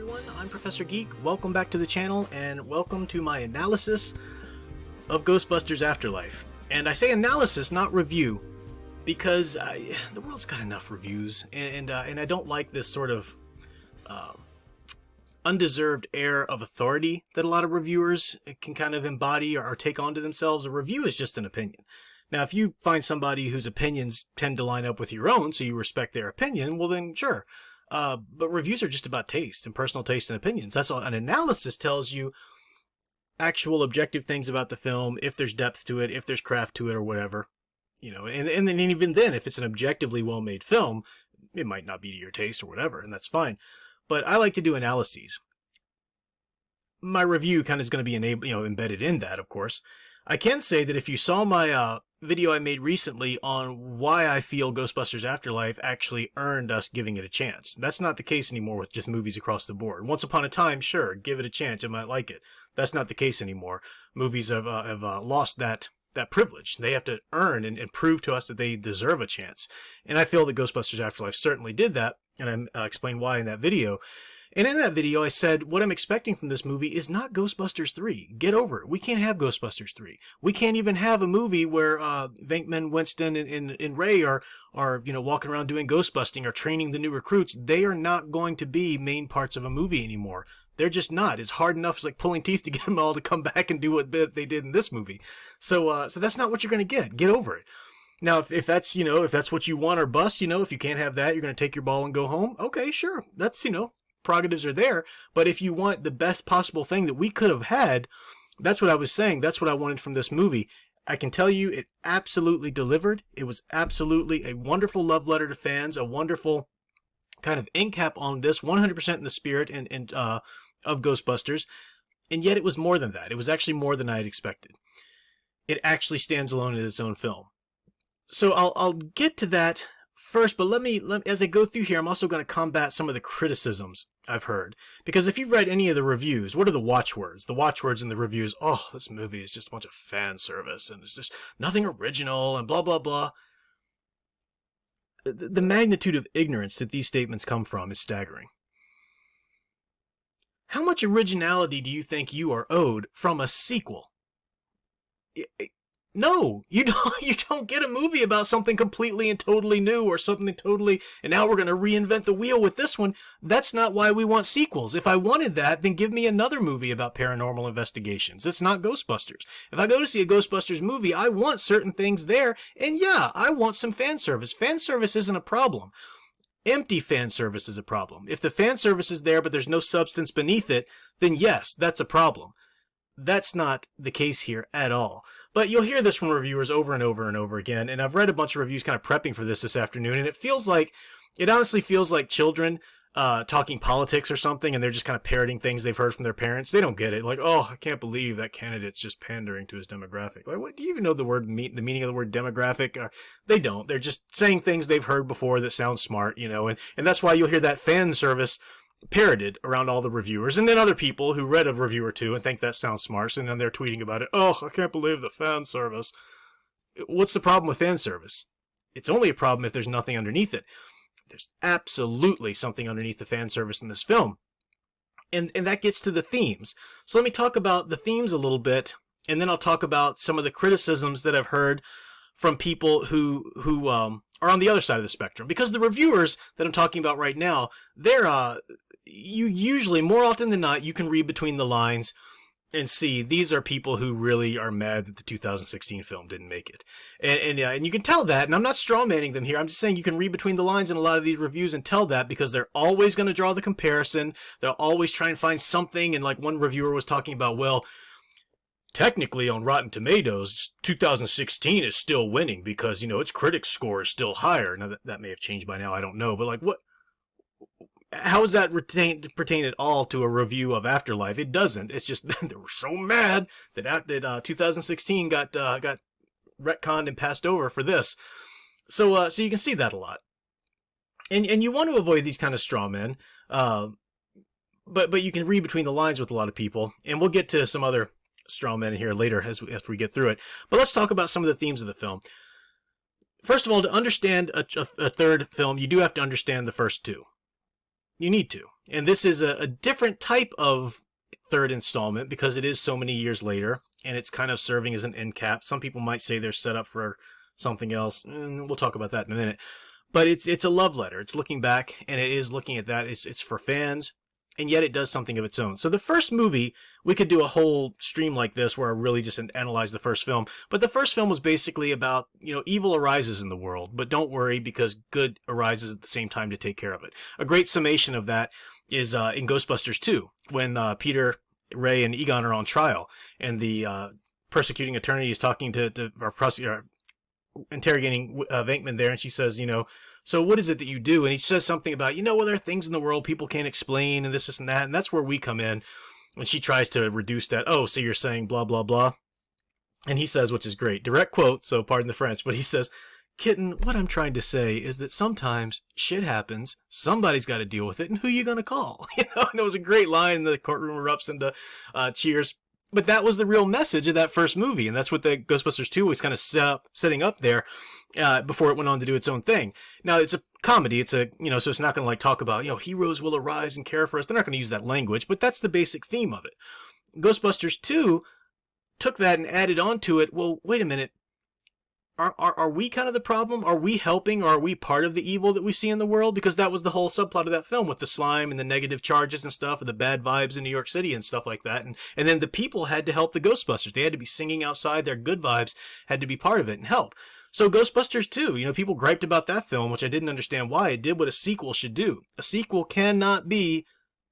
everyone, I'm Professor Geek. Welcome back to the channel, and welcome to my analysis of Ghostbusters Afterlife. And I say analysis, not review, because the world's got enough reviews, and I don't like this sort of undeserved air of authority that a lot of reviewers can kind of embody or take onto themselves. A review is just an opinion. Now, if you find somebody whose opinions tend to line up with your own, so you respect their opinion, well then, sure. But reviews are just about taste and personal taste and opinions. That's all. An analysis tells you actual objective things about the film, if there's depth to it, if there's craft to it, or whatever. You know, and then even then, if it's an objectively well-made film, it might not be to your taste or whatever, and that's fine. But I like to do analyses. My review kind of is going to be embedded in that, of course. I can say that if you saw my video I made recently on why I feel Ghostbusters Afterlife actually earned us giving it a chance. That's not the case anymore with just movies across the board. Once upon a time, sure, give it a chance, I might like it. That's not the case anymore. Movies have lost that privilege. They have to earn and prove to us that they deserve a chance. And I feel that Ghostbusters Afterlife certainly did that, and I explained why in that video. And in that video, I said, what I'm expecting from this movie is not Ghostbusters 3. Get over it. We can't have Ghostbusters 3. We can't even have a movie where Venkman, Winston, and Ray are walking around doing ghostbusting or training the new recruits. They are not going to be main parts of a movie anymore. They're just not. It's hard enough. It's like pulling teeth to get them all to come back and do what they did in this movie. So that's not what you're going to get. Get over it. Now, if that's what you want or bust, if you can't have that, you're going to take your ball and go home. Okay, sure. That's, prerogatives are there, but if you want the best possible thing that we could have had, that's what I was saying. That's what I wanted from this movie. I can tell you it absolutely delivered. It was absolutely a wonderful love letter to fans, a wonderful kind of end cap on this, 100% in the spirit of Ghostbusters, and yet it was more than that. It was actually more than I had expected. It actually stands alone in its own film. So I'll get to that first, but let me as I go through here, I'm also going to combat some of the criticisms I've heard. Because if you've read any of the reviews, what are the watchwords? The watchwords in the reviews, oh, this movie is just a bunch of fan service, and it's just nothing original, and blah, blah, blah. The magnitude of ignorance that these statements come from is staggering. How much originality do you think you are owed from a sequel? No, you don't get a movie about something completely and totally new or something totally, and now we're going to reinvent the wheel with this one. That's not why we want sequels. If I wanted that, then give me another movie about paranormal investigations. It's not Ghostbusters. If I go to see a Ghostbusters movie, I want certain things there, and yeah, I want some fan service. Fan service isn't a problem. Empty fan service is a problem. If the fan service is there but there's no substance beneath it, then yes, that's a problem. That's not the case here at all. But you'll hear this from reviewers over and over and over again, and I've read a bunch of reviews kind of prepping for this afternoon, and it honestly feels like children talking politics or something, and they're just kind of parroting things they've heard from their parents. They don't get it. Like, oh, I can't believe that candidate's just pandering to his demographic. Like, what, do you even know the meaning of the word demographic? They don't. They're just saying things they've heard before that sound smart, and that's why you'll hear that fan service parroted around all the reviewers, and then other people who read a review or two and think that sounds smart, and then they're tweeting about it. Oh, I can't believe the fan service. What's the problem with fan service? It's only a problem if there's nothing underneath it. There's absolutely something underneath the fan service in this film. And that gets to the themes. So let me talk about the themes a little bit, and then I'll talk about some of the criticisms that I've heard from people who are on the other side of the spectrum. Because the reviewers that I'm talking about right now, you usually, more often than not, you can read between the lines and see these are people who really are mad that the 2016 film didn't make it. And you can tell that, and I'm not strawmanning them here, I'm just saying you can read between the lines in a lot of these reviews and tell that, because they're always going to draw the comparison, they'll always try and find something, and like one reviewer was talking about, well, technically on Rotten Tomatoes, 2016 is still winning because, its critics score is still higher. Now that may have changed by now, I don't know, but like what? How is that pertain at all to a review of Afterlife? It doesn't. It's just they were so mad that 2016 got retconned and passed over for this. So you can see that a lot, and you want to avoid these kind of straw men. But you can read between the lines with a lot of people, and we'll get to some other straw men here later after we get through it. But let's talk about some of the themes of the film. First of all, to understand a third film, you do have to understand the first two. You need to. And this is a different type of third installment because it is so many years later, and it's kind of serving as an end cap. Some people might say they're set up for something else, and we'll talk about that in a minute. But it's a love letter. It's looking back, and it is looking at that. It's for fans, and yet it does something of its own. So the first movie, we could do a whole stream like this where I really just analyze the first film. But the first film was basically about, evil arises in the world, but don't worry because good arises at the same time to take care of it. A great summation of that is in Ghostbusters 2, when Peter, Ray, and Egon are on trial, and the persecuting attorney is talking to our prosecutor, interrogating Venkman there, and she says, so what is it that you do? And he says something about, well, there are things in the world people can't explain, and this and that, and that's where we come in. And she tries to reduce that, oh, so you're saying blah, blah, blah. And he says, which is great, direct quote, so pardon the French, but he says, kitten, what I'm trying to say is that sometimes shit happens, somebody's got to deal with it, and who you going to call? And that was a great line, the courtroom erupts into cheers. But that was the real message of that first movie, and that's what the Ghostbusters 2 was kind of setting up there before it went on to do its own thing. Now, it's a comedy, so it's not going to talk about, heroes will arise and care for us. They're not going to use that language, but that's the basic theme of it. Ghostbusters 2 took that and added on to it, well, wait a minute, are we kind of the problem? Are we helping, or are we part of the evil that we see in the world? Because that was the whole subplot of that film, with the slime and the negative charges and stuff, and the bad vibes in New York City and stuff like that. And then the people had to help the Ghostbusters. They had to be singing outside. Their good vibes had to be part of it and help. So Ghostbusters 2, people griped about that film, which I didn't understand why. It did what a sequel should do. A sequel cannot be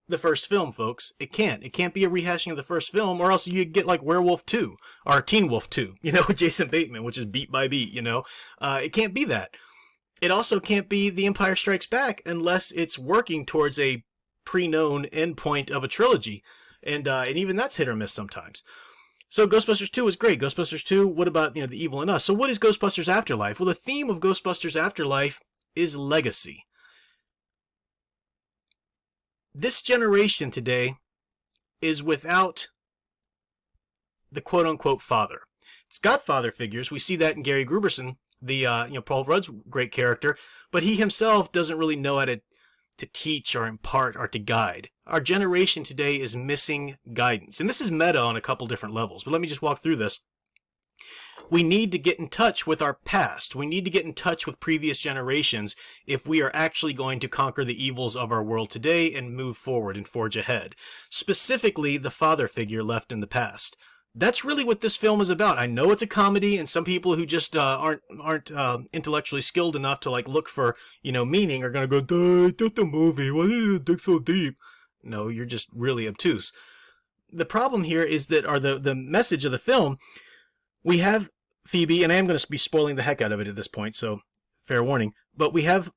the first film, folks. It can't. It can't be a rehashing of the first film, or else you get like Werewolf 2 or Teen Wolf 2, with Jason Bateman, which is beat by beat, It can't be that. It also can't be The Empire Strikes Back unless it's working towards a pre-known endpoint of a trilogy, and even that's hit or miss sometimes. So Ghostbusters 2 is great. Ghostbusters 2, what about, the evil in us? So what is Ghostbusters Afterlife? Well, the theme of Ghostbusters Afterlife is legacy. This generation today is without the quote-unquote father. It's got father figures. We see that in Gary Gruberson, the Paul Rudd's great character, but he himself doesn't really know how to teach or impart or to guide. Our generation today is missing guidance. And this is meta on a couple different levels, but let me just walk through this. We need to get in touch with our past. We need to get in touch with previous generations if we are actually going to conquer the evils of our world today and move forward and forge ahead. Specifically, the father figure left in the past. That's really what this film is about. I know it's a comedy, and some people who just aren't intellectually skilled enough to look for meaning are gonna go, "That's the movie. Why did you dig so deep?" No, you're just really obtuse. The problem here is that, or the message of the film, we have Phoebe, and I am going to be spoiling the heck out of it at this point, so fair warning. But we have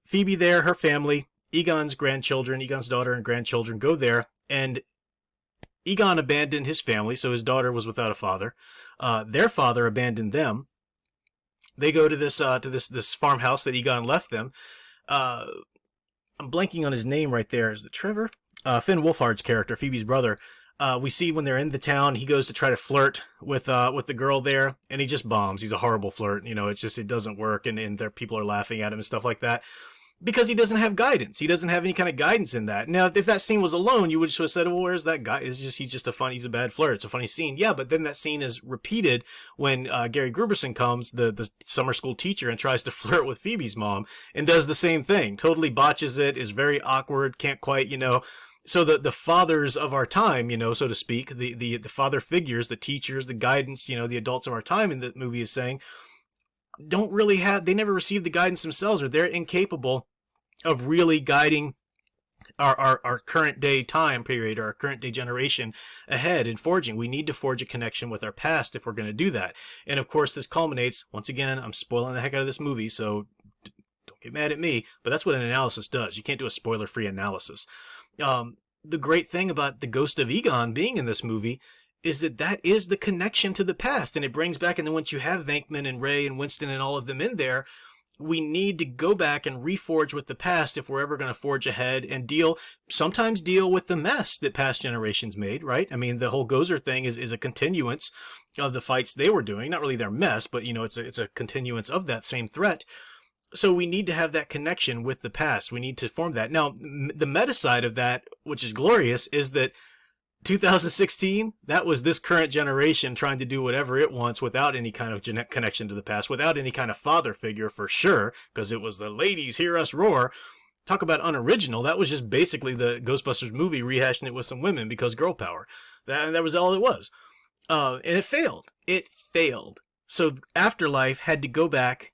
Phoebe there, her family, Egon's grandchildren, Egon's daughter and grandchildren go there, and Egon abandoned his family, so his daughter was without a father. Their father abandoned them. They go to this farmhouse that Egon left them. I'm blanking on his name right there. Is it Trevor? Finn Wolfhard's character, Phoebe's brother. We see when they're in the town, he goes to try to flirt with the girl there, and he just bombs. He's a horrible flirt. It doesn't work, and their people are laughing at him and stuff like that. Because he doesn't have guidance. He doesn't have any kind of guidance in that. Now, if that scene was alone, you would just have said, well, where's that guy? He's a bad flirt. It's a funny scene. Yeah, but then that scene is repeated when Gary Gruberson comes, the summer school teacher, and tries to flirt with Phoebe's mom, and does the same thing. Totally botches it, is very awkward, can't quite, So the fathers of our time, so to speak, the father figures, the teachers, the guidance, the adults of our time in the movie is saying, they never received the guidance themselves, or they're incapable of really guiding our current day time period, or our current day generation ahead in forging. We need to forge a connection with our past if we're going to do that. And of course, this culminates, once again, I'm spoiling the heck out of this movie, so don't get mad at me, but that's what an analysis does. You can't do a spoiler-free analysis. The great thing about the ghost of Egon being in this movie is that is the connection to the past, and it brings back, and then once you have Venkman and Ray and Winston and all of them in there, we need to go back and reforge with the past if we're ever going to forge ahead and sometimes deal with the mess that past generations made, right? I mean, the whole Gozer thing is a continuance of the fights they were doing. Not really their mess, but, it's a continuance of that same threat. So we need to have that connection with the past. We need to form that. Now, the meta side of that, which is glorious, is that 2016, that was this current generation trying to do whatever it wants without any kind of connection to the past, without any kind of father figure for sure, because it was the ladies hear us roar. Talk about unoriginal. That was just basically the Ghostbusters movie rehashing it with some women because girl power. That was all it was. And it failed. It failed. So Afterlife had to go back,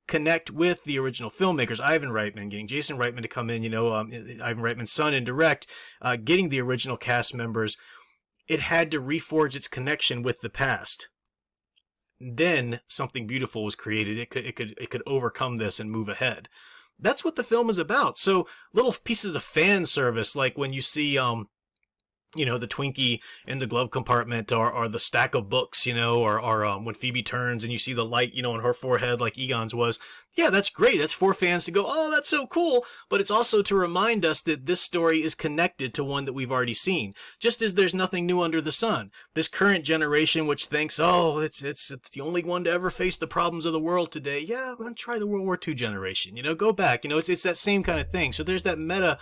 connect with the original filmmakers, Ivan Reitman, getting Jason Reitman to come in, Ivan Reitman's son, and direct, getting the original cast members. It had to reforge its connection with the past. Then something beautiful was created. It could overcome this and move ahead. That's what the film is about. So little pieces of fan service, like when you see, the Twinkie in the glove compartment, or the stack of books, or when Phoebe turns and you see the light, on her forehead like Egon's was. Yeah, that's great. That's for fans to go, oh, that's so cool. But it's also to remind us that this story is connected to one that we've already seen. Just as there's nothing new under the sun. This current generation, which thinks, oh, it's the only one to ever face the problems of the world today. Yeah, I'm going to try the World War II generation. Go back. It's that same kind of thing. So there's that meta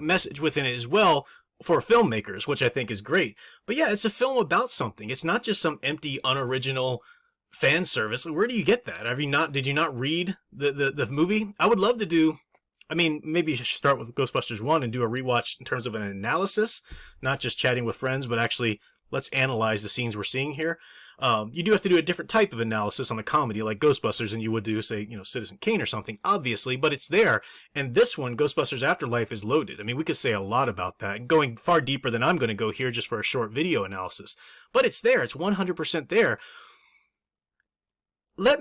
message within it as well, for filmmakers, which I think is great. But yeah, it's a film about something. It's not just some empty, unoriginal fan service. Where do you get that? Did you not read the movie? I would love to do, maybe you should start with Ghostbusters 1 and do a rewatch in terms of an analysis, not just chatting with friends, but actually let's analyze the scenes we're seeing here. You do have to do a different type of analysis on a comedy like Ghostbusters than you would do, say, Citizen Kane or something, obviously, but it's there. And this one, Ghostbusters Afterlife, is loaded. We could say a lot about that, and going far deeper than I'm going to go here just for a short video analysis. But it's there. It's 100% there. For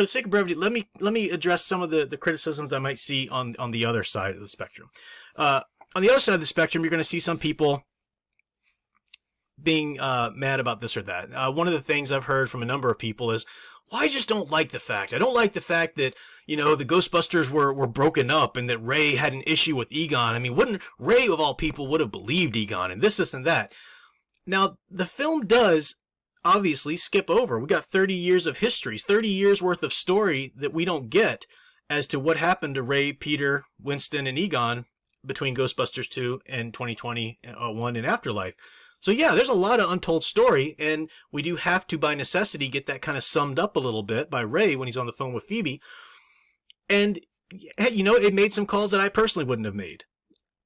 the sake of brevity, let me address some of the criticisms I might see on the other side of the spectrum. On the other side of the spectrum, you're going to see some people being mad about this or that. One of the things I've heard from a number of people is, well, I just don't like the fact. I don't like the fact that, the Ghostbusters were broken up and that Ray had an issue with Egon. Wouldn't Ray, of all people, would have believed Egon and this, and that. Now, the film does obviously skip over. We got 30 years of history, 30 years worth of story that we don't get as to what happened to Ray, Peter, Winston, and Egon between Ghostbusters 2 and 2021 and Afterlife. So yeah, there's a lot of untold story, and we do have to, by necessity, get that kind of summed up a little bit by Ray when he's on the phone with Phoebe. And, it made some calls that I personally wouldn't have made.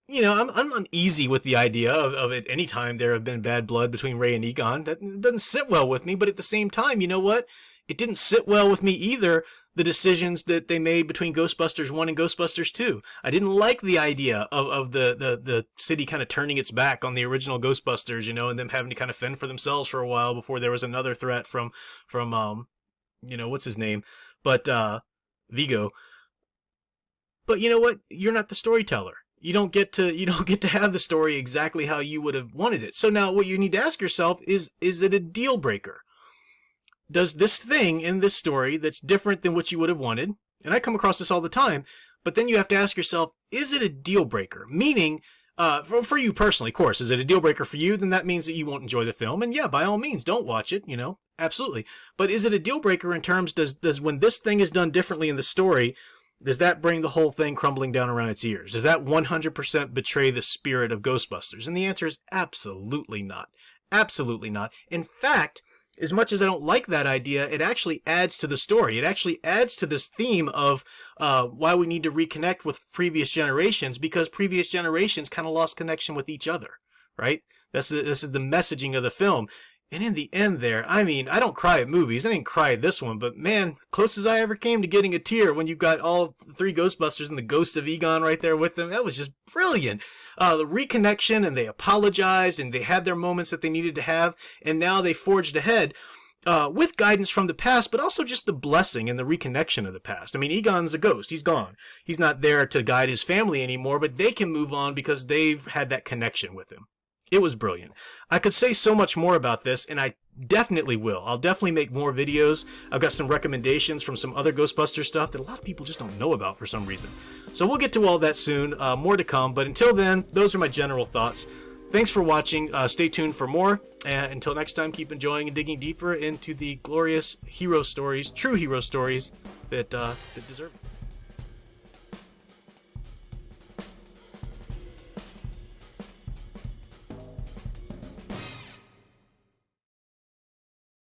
I'm uneasy with the idea of at any time there have been bad blood between Ray and Egon. That doesn't sit well with me, but at the same time, you know what? It didn't sit well with me either, the decisions that they made between Ghostbusters 1 and Ghostbusters 2. I didn't like the idea of the city kind of turning its back on the original Ghostbusters, and them having to kind of fend for themselves for a while before there was another threat from what's his name? But, Vigo. But you know what? You're not the storyteller. You don't get to have the story exactly how you would have wanted it. So now what you need to ask yourself is it a deal breaker? Does this thing in this story that's different than what you would have wanted, and I come across this all the time, but then you have to ask yourself, is it a deal breaker? Meaning, for you personally, of course, is it a deal breaker for you? Then that means that you won't enjoy the film, and yeah, by all means, don't watch it, absolutely. But is it a deal breaker in terms, does when this thing is done differently in the story, does that bring the whole thing crumbling down around its ears? Does that 100% betray the spirit of Ghostbusters? And the answer is absolutely not. Absolutely not. In fact, as much as I don't like that idea, it actually adds to the story. It actually adds to this theme of why we need to reconnect with previous generations, because previous generations kind of lost connection with each other, right? This is the messaging of the film. And in the end there, I don't cry at movies. I didn't cry at this one, but man, closest I ever came to getting a tear when you've got all three Ghostbusters and the ghost of Egon right there with them. That was just brilliant. The reconnection, and they apologized, and they had their moments that they needed to have, and now they forged ahead with guidance from the past, but also just the blessing and the reconnection of the past. Egon's a ghost. He's gone. He's not there to guide his family anymore, but they can move on because they've had that connection with him. It was brilliant. I could say so much more about this, and I definitely will. I'll definitely make more videos. I've got some recommendations from some other Ghostbusters stuff that a lot of people just don't know about for some reason. So we'll get to all that soon. More to come, but until then, those are my general thoughts. Thanks for watching. Stay tuned for more. And until next time, keep enjoying and digging deeper into the glorious hero stories, true hero stories that deserve it.